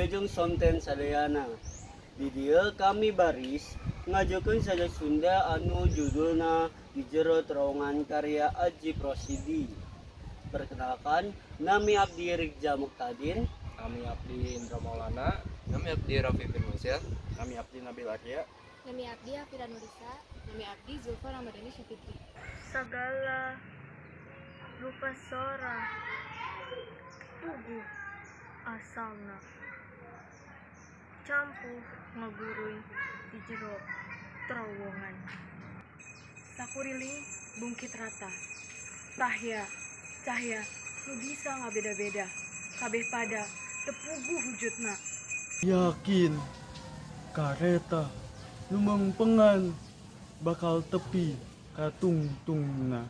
wilujeng sonten sadayana. Di dieu kami baris ngajokeun sajak Sunda anu judulna di jero terowongan karya Aji Prosidi. Perkenalkan, nami abdi Rigja Muktadin. Kami abdi Indra Maulana. Kami abdi Raffi Firmansyah. Kami abdi Nabil Arya. Kami abdi Afira Nurisa. Kami abdi Zulfa Ramadhani Syafitri. Segala rupa sora tugu asalna campuh ngagurui di jero terowongan sakuriling bungkit rata tahya cahya nu bisa ngabeda-beda kabeh pada tepugu wujudna Yakin kareta lumengpengan bakal tepi katungtungna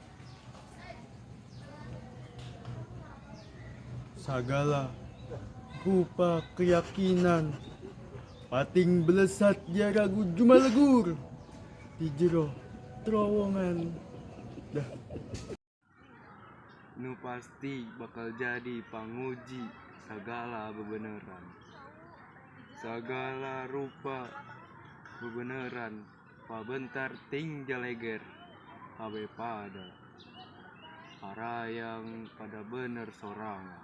sagala rupa keyakinan pating belesat jaragu jumalegur di jero terowongan dah Nu pasti bakal jadi panguji segala bebeneran. Segala rupa bebeneran pabentar ting jaleger kabe pada yang pada bener sorangan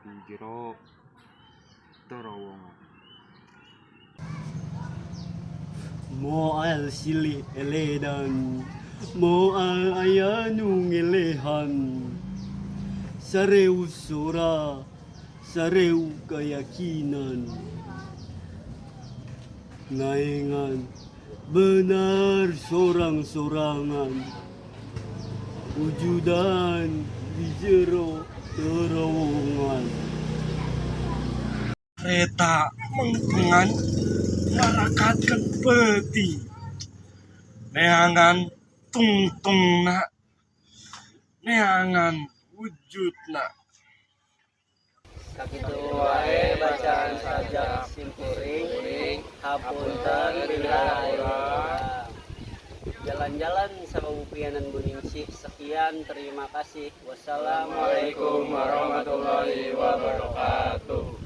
di jero terowongan. Moal silih eledan, moal ayanu ngelehan. Sareu sora, sareu keyakinan. Naengan benar sorang-sorangan. Wujudan di jero terowongan. Kereta mengpengan marakatkan peti. Neangan tungtungna. Neangan wujudna. Sakitu wae bacaan sajak simkuring hapunten bila ayeuna. Jalan-jalan sama Pianan Buningsih. Sekian, terima kasih. Wassalamualaikum Waalaikumsalam warahmatullahi wabarakatuh.